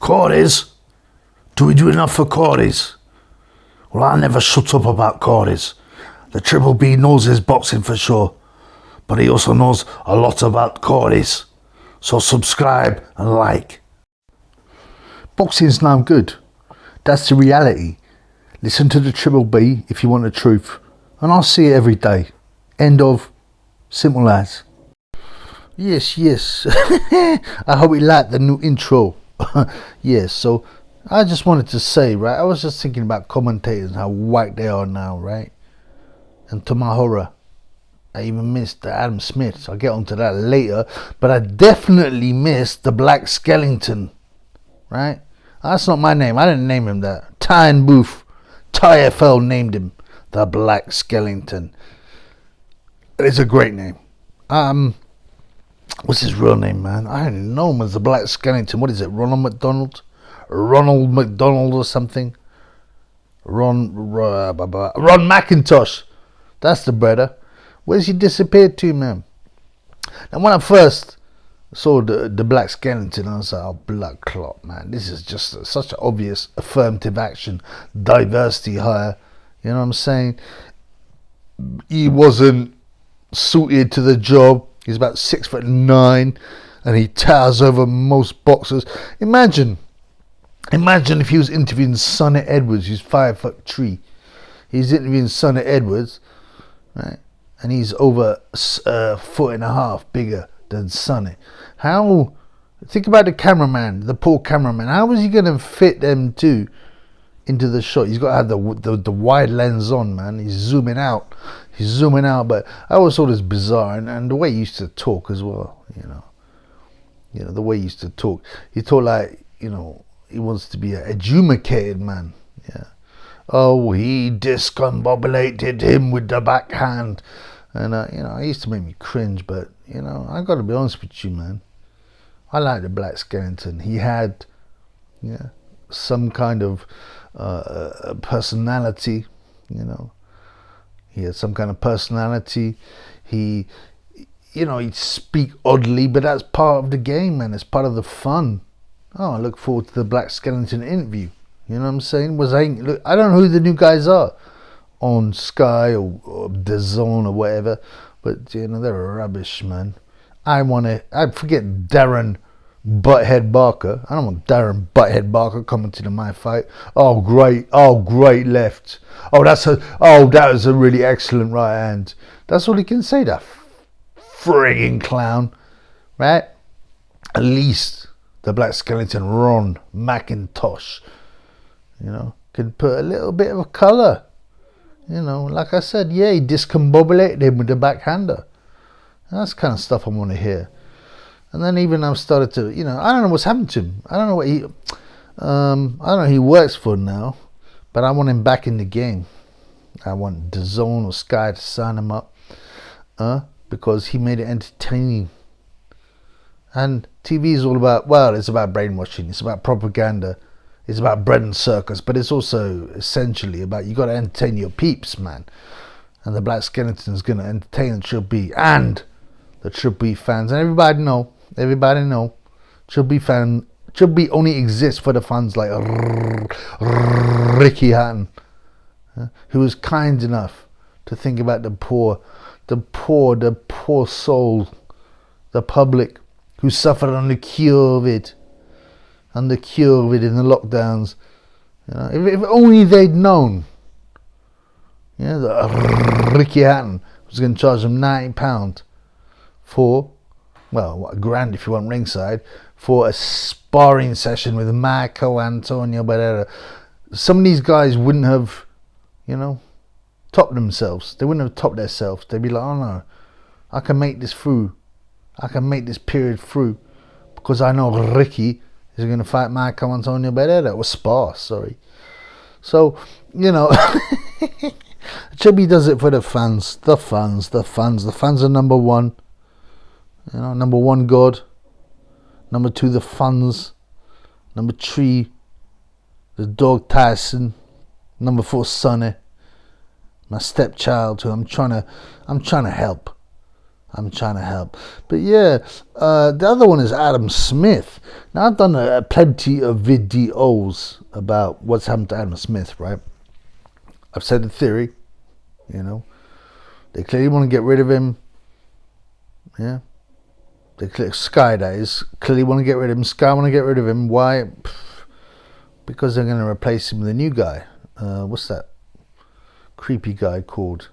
Cordies? Do we do enough for Cordies? Well, I never shut up about Cordies. The Triple B knows his boxing for sure, but he also knows a lot about Cordies. So subscribe and like. Boxing's now good. That's the reality. Listen to the Triple B if you want the truth. And I'll see it every day. End of. Simple as. Yes. I hope you like the new intro. Yes, so I just wanted to say, right, I was just thinking about commentators and how white they are now, right? And to my horror, I even missed the Adam Smith. I'll get onto that later. But I definitely missed the Black Skellington, right? That's not my name. I didn't name him that. Ty and Booth, Ty FL named him the Black Skellington. It's a great name. What's his real name, man? I didn't know him as the Black Skellington. What is it? Ronald McDonald or something? Ron McIntosh. That's the brother. Where's he disappeared to, man? And when I first saw the Black Skellington, I was like, oh, blood clot, man. This is just such an obvious affirmative action, diversity hire. You know what I'm saying? He wasn't suited to the job. He's about 6'9", and he towers over most boxers. Imagine if he was interviewing Sonny Edwards, who's 5'3". He's interviewing Sonny Edwards, right? And he's over a foot and a half bigger than Sonny. How? Think about the cameraman, the poor cameraman. How was he going to fit them two into the shot? He's got to have the wide lens on, man. He's zooming out, but I always thought it was bizarre, and the way he used to talk as well, you know the way he used to talk. He talked like, he wants to be an educated man. Yeah. Oh, he discombobulated him with the backhand, and it used to make me cringe. But I got to be honest with you, man. I like the Black Skellington. He had, some kind of personality. He had some kind of personality. He'd speak oddly, but that's part of the game, man. It's part of the fun. Oh, I look forward to the Black Skellington interview. You know what I'm saying? I don't know who the new guys are on Sky or DAZN or whatever, but they're rubbish, man. I forget Darren Butthead Barker. I don't want Darren Butthead Barker commenting on my fight. Oh great left. That was a really excellent right hand. That's all he can say, that frigging clown, right? At least the Black Skellington, Ron McIntosh, could put a little bit of a colour. Like I said, he discombobulated him with the backhander. That's the kind of stuff I want to hear. And then even I've started to, I don't know what's happened to him. I don't know what I don't know who he works for now, but I want him back in the game. I want DAZN or Sky to sign him up, because he made it entertaining. And TV is all about, it's about brainwashing, it's about propaganda, it's about bread and circus, but it's also essentially about, you got to entertain your peeps, man. And the Black Skellington is going to entertain the Triple B and the Triple B fans. And everybody know, Triple B only exists for the fans like Ricky Hatton, who was kind enough to think about the poor soul, the public who suffered on the cure of it in the lockdowns. If only they'd known, that Ricky Hatton was going to charge them £90 for, £1,000 if you want ringside, for a sparring session with Marco Antonio Barrera. Some of these guys wouldn't have, topped themselves. They wouldn't have topped themselves. They'd be like, oh no, I can make this through. I can make this period through because I know Ricky is going to fight Marco Antonio Barrera, or spar, sorry. So, Chubby does it for the fans. The fans are number one. Number one, God. Number two, the fans. Number three, the dog Tyson. Number four, Sonny, my stepchild, who I'm trying to help. I'm trying to help. But yeah, the other one is Adam Smith. Now, I've done plenty of videos about what's happened to Adam Smith, right? I've said the theory, you know. They clearly want to get rid of him. Yeah. Sky, that is, clearly want to get rid of him. Sky want to get rid of him. Why? Because they're going to replace him with a new guy. What's that creepy guy called?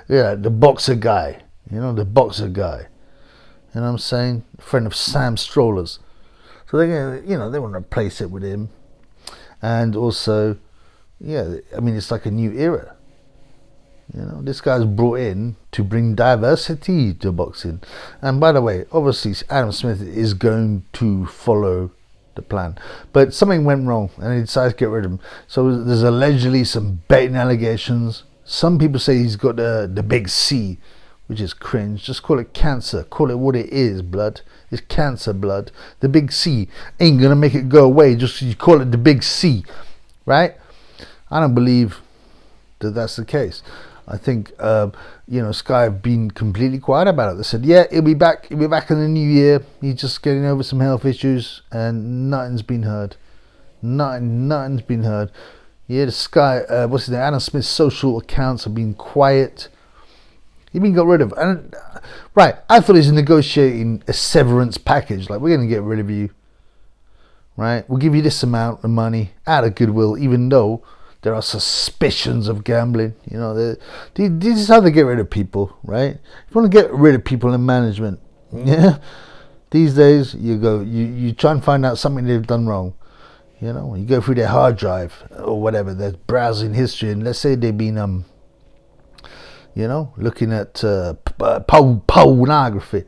Yeah, the boxer guy. You know, the boxer guy. You know what I'm saying? Friend of Sam Stroller's. So they're going to, you know, they want to replace it with him. And also, yeah, I mean, it's like a new era. You know, this guy's brought in to bring diversity to boxing. And by the way, obviously, Adam Smith is going to follow the plan. But something went wrong and he decided to get rid of him. So there's allegedly some baiting allegations. Some people say he's got the big C, which is cringe. Just call it cancer. Call it what it is, blood. It's cancer, blood. The big C ain't going to make it go away just because you call it the big C, right? I don't believe that that's the case. I think, you know, Sky have been completely quiet about it. They said, yeah, he'll be back. He'll be back in the new year. He's just getting over some health issues, and nothing's been heard. Nothing's been heard. Yeah, the Sky, what's his name? Adam Smith's social accounts have been quiet. He's been got rid of. And right, I thought he was negotiating a severance package. Like, we're going to get rid of you. Right? We'll give you this amount of money out of goodwill, even though there are suspicions of gambling. You know, this is how they get rid of people, right? If you want to get rid of people in management, yeah, these days you try and find out something they've done wrong. You know, you go through their hard drive or whatever, their browsing history, and let's say they've been, you know, looking at pornography,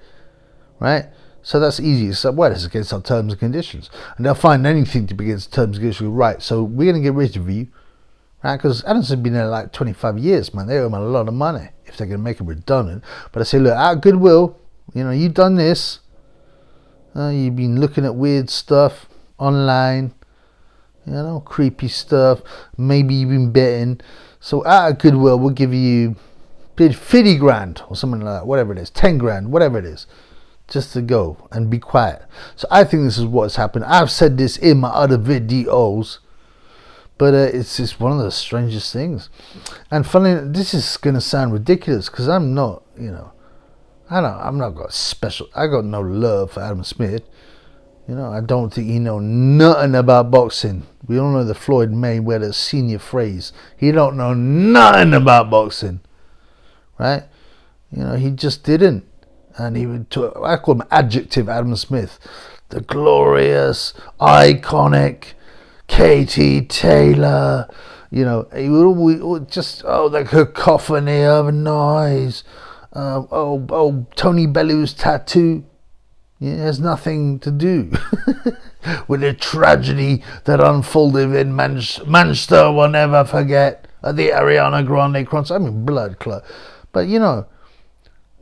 right? So that's easy. So, well, it's against our terms and conditions, and they'll find anything to be against terms and conditions. Right? So we're going to get rid of you. Right, because Adamson's been there like 25 years, man. They owe him a lot of money if they're going to make him redundant. But I say, look, out of goodwill, you know, you've done this. You've been looking at weird stuff online, you know, creepy stuff. Maybe you've been betting. So out of goodwill, we'll give you 50 grand or something like that, whatever it is, 10 grand, whatever it is, just to go and be quiet. So I think this is what's happened. I've said this in my other videos. But it's just one of the strangest things. And funny, this is going to sound ridiculous because I'm not, you know, I'm not got special, I got no love for Adam Smith. You know, I don't think he know nothing about boxing. We all know the Floyd Mayweather senior phrase. He don't know nothing about boxing. Right? You know, he just didn't. And he would talk, I call him adjective Adam Smith. The glorious, iconic Katie Taylor, you know, he would just, the cacophony of noise, Tony Bellew's tattoo. Yeah, it has nothing to do with the tragedy that unfolded in Manchester. Will never forget the Ariana Grande concert. I mean, blood clot. But you know,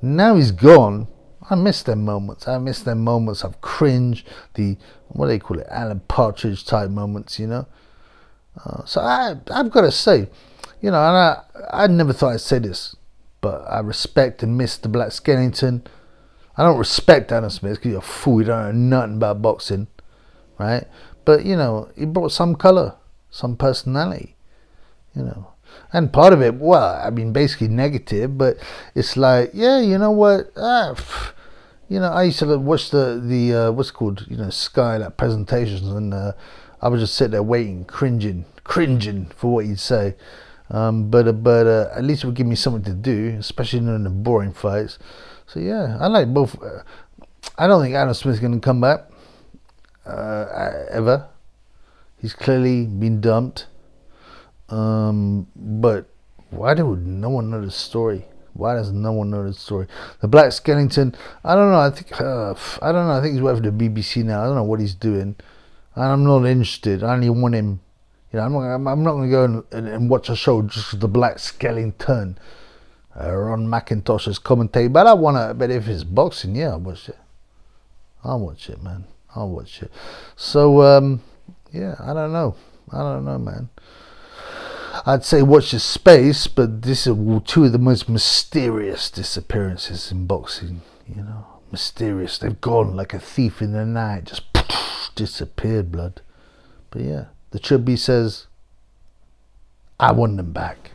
now he's gone. I miss them moments. I miss them moments of cringe, the, what do they call it, Alan Partridge type moments, you know. So I've got to say, you know, and I never thought I'd say this, but I respect and miss the Black Skellington. I don't respect Adam Smith because you're a fool. You don't know nothing about boxing, right? But, you know, he brought some colour, some personality, you know. And part of it, well, I mean, basically negative, but it's like, yeah, you know what? You know, I used to watch the what's it called, you know, Sky, like presentations, and I would just sit there waiting, cringing for what he'd say. But at least it would give me something to do, especially in the boring fights. So yeah, I like both. I don't think Adam Smith's going to come back ever. He's clearly been dumped. But why would no one know the story? Why does no one know the story? The Black Skellington, I don't know. I think I think he's working for the BBC now. I don't know what he's doing, and I'm not interested. I only want him. You know, I'm not going to go and watch a show just for the Black Skellington. Ron McIntosh's commentating, but I want to. But if it's boxing, yeah, I'll watch it. I'll watch it, man. I'll watch it. So yeah, I don't know, man. I'd say watch your space, but this is two of the most mysterious disappearances in boxing. You know, mysterious. They've gone like a thief in the night, just disappeared, blood. But yeah, the Chubby says, I want them back.